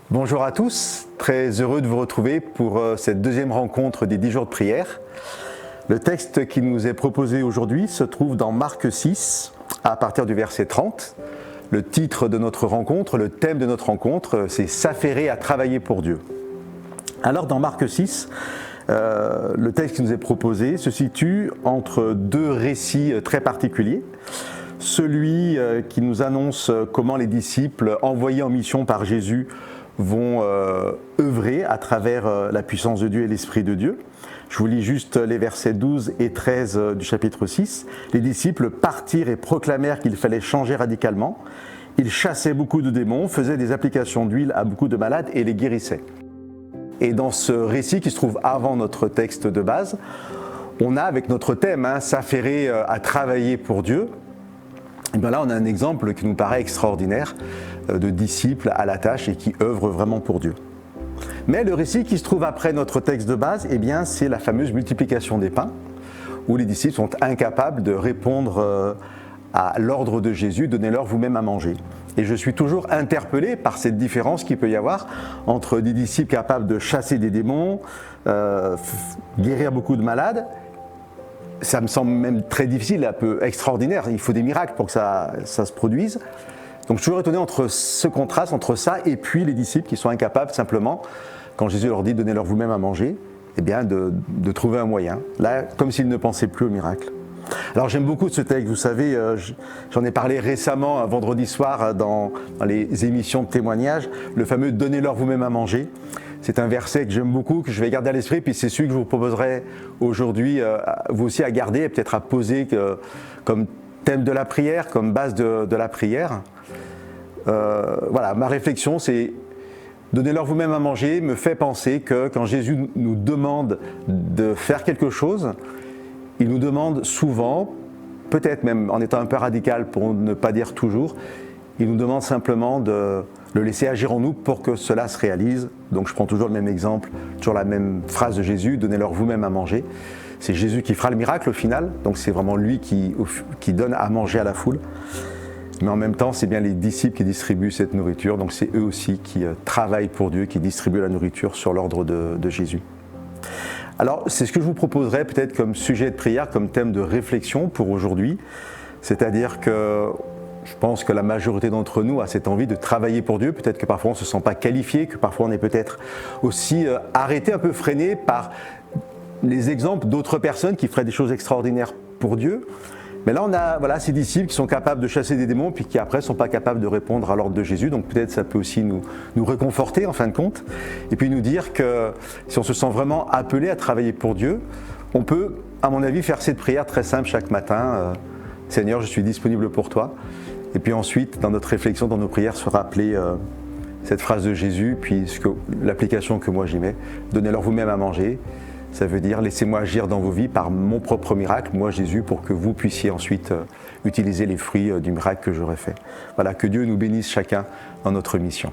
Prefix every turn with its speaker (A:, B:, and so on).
A: Bonjour à tous, très heureux de vous retrouver pour cette deuxième rencontre des 10 jours de prière. Le texte qui nous est proposé aujourd'hui se trouve dans Marc 6, à partir du verset 30. Le titre de notre rencontre, le thème de notre rencontre, c'est « S'affairer à travailler pour Dieu ». Alors dans Marc 6, le texte qui nous est proposé se situe entre deux récits très particuliers. Celui qui nous annonce comment les disciples envoyés en mission par Jésus vont œuvrer à travers la puissance de Dieu et l'Esprit de Dieu. Je vous lis juste les versets 12 et 13 du chapitre 6. Les disciples partirent et proclamèrent qu'il fallait changer radicalement. Ils chassaient beaucoup de démons, faisaient des applications d'huile à beaucoup de malades et les guérissaient. Et dans ce récit qui se trouve avant notre texte de base, on a avec notre thème, s'affairer à travailler pour Dieu. Et bien là, on a un exemple qui nous paraît extraordinaire de disciples à la tâche et qui œuvrent vraiment pour Dieu. Mais le récit qui se trouve après notre texte de base, eh bien, c'est la fameuse multiplication des pains, où les disciples sont incapables de répondre à l'ordre de Jésus, donnez-leur vous-même à manger. Et je suis toujours interpellé par cette différence qu'il peut y avoir entre des disciples capables de chasser des démons, guérir beaucoup de malades. Ça me semble même très difficile, un peu extraordinaire. Il faut des miracles pour que ça se produise. Donc je suis toujours étonné entre ce contraste, entre ça et puis les disciples qui sont incapables simplement, quand Jésus leur dit « donnez-leur vous-même à manger », eh bien de trouver un moyen. Là, comme s'ils ne pensaient plus au miracle. Alors j'aime beaucoup ce texte, vous savez, j'en ai parlé récemment, un vendredi soir, dans les émissions de témoignages, le fameux « donnez-leur vous-même à manger ». C'est un verset que j'aime beaucoup, que je vais garder à l'esprit, puis c'est celui que je vous proposerai aujourd'hui, vous aussi à garder et peut-être à poser comme thème de la prière, comme base de la prière. Voilà, ma réflexion, c'est donnez-leur vous-même à manger, me fait penser que quand Jésus nous demande de faire quelque chose, il nous demande souvent, peut-être même en étant un peu radical pour ne pas dire toujours, il nous demande simplement de le laisser agir en nous pour que cela se réalise. Donc je prends toujours le même exemple, toujours la même phrase de Jésus, donnez-leur vous-même à manger. C'est Jésus qui fera le miracle au final, donc c'est vraiment lui qui donne à manger à la foule. Mais en même temps, c'est bien les disciples qui distribuent cette nourriture, donc c'est eux aussi qui travaillent pour Dieu, qui distribuent la nourriture sur l'ordre de Jésus. Alors, c'est ce que je vous proposerai peut-être comme sujet de prière, comme thème de réflexion pour aujourd'hui. C'est-à-dire que je pense que la majorité d'entre nous a cette envie de travailler pour Dieu. Peut-être que parfois on ne se sent pas qualifié, que parfois on est peut-être aussi arrêté, un peu freiné par les exemples d'autres personnes qui feraient des choses extraordinaires pour Dieu. Mais là, on a ces disciples qui sont capables de chasser des démons, puis qui après ne sont pas capables de répondre à l'ordre de Jésus. Donc peut-être ça peut aussi nous réconforter en fin de compte. Et puis nous dire que si on se sent vraiment appelé à travailler pour Dieu, on peut, à mon avis, faire cette prière très simple chaque matin. Seigneur, je suis disponible pour toi. Et puis ensuite, dans notre réflexion, dans nos prières, se rappeler cette phrase de Jésus, puis l'application que moi j'y mets. Donnez-leur vous-même à manger. Ça veut dire, laissez-moi agir dans vos vies par mon propre miracle, moi Jésus, pour que vous puissiez ensuite utiliser les fruits du miracle que j'aurai fait. Voilà, que Dieu nous bénisse chacun dans notre mission.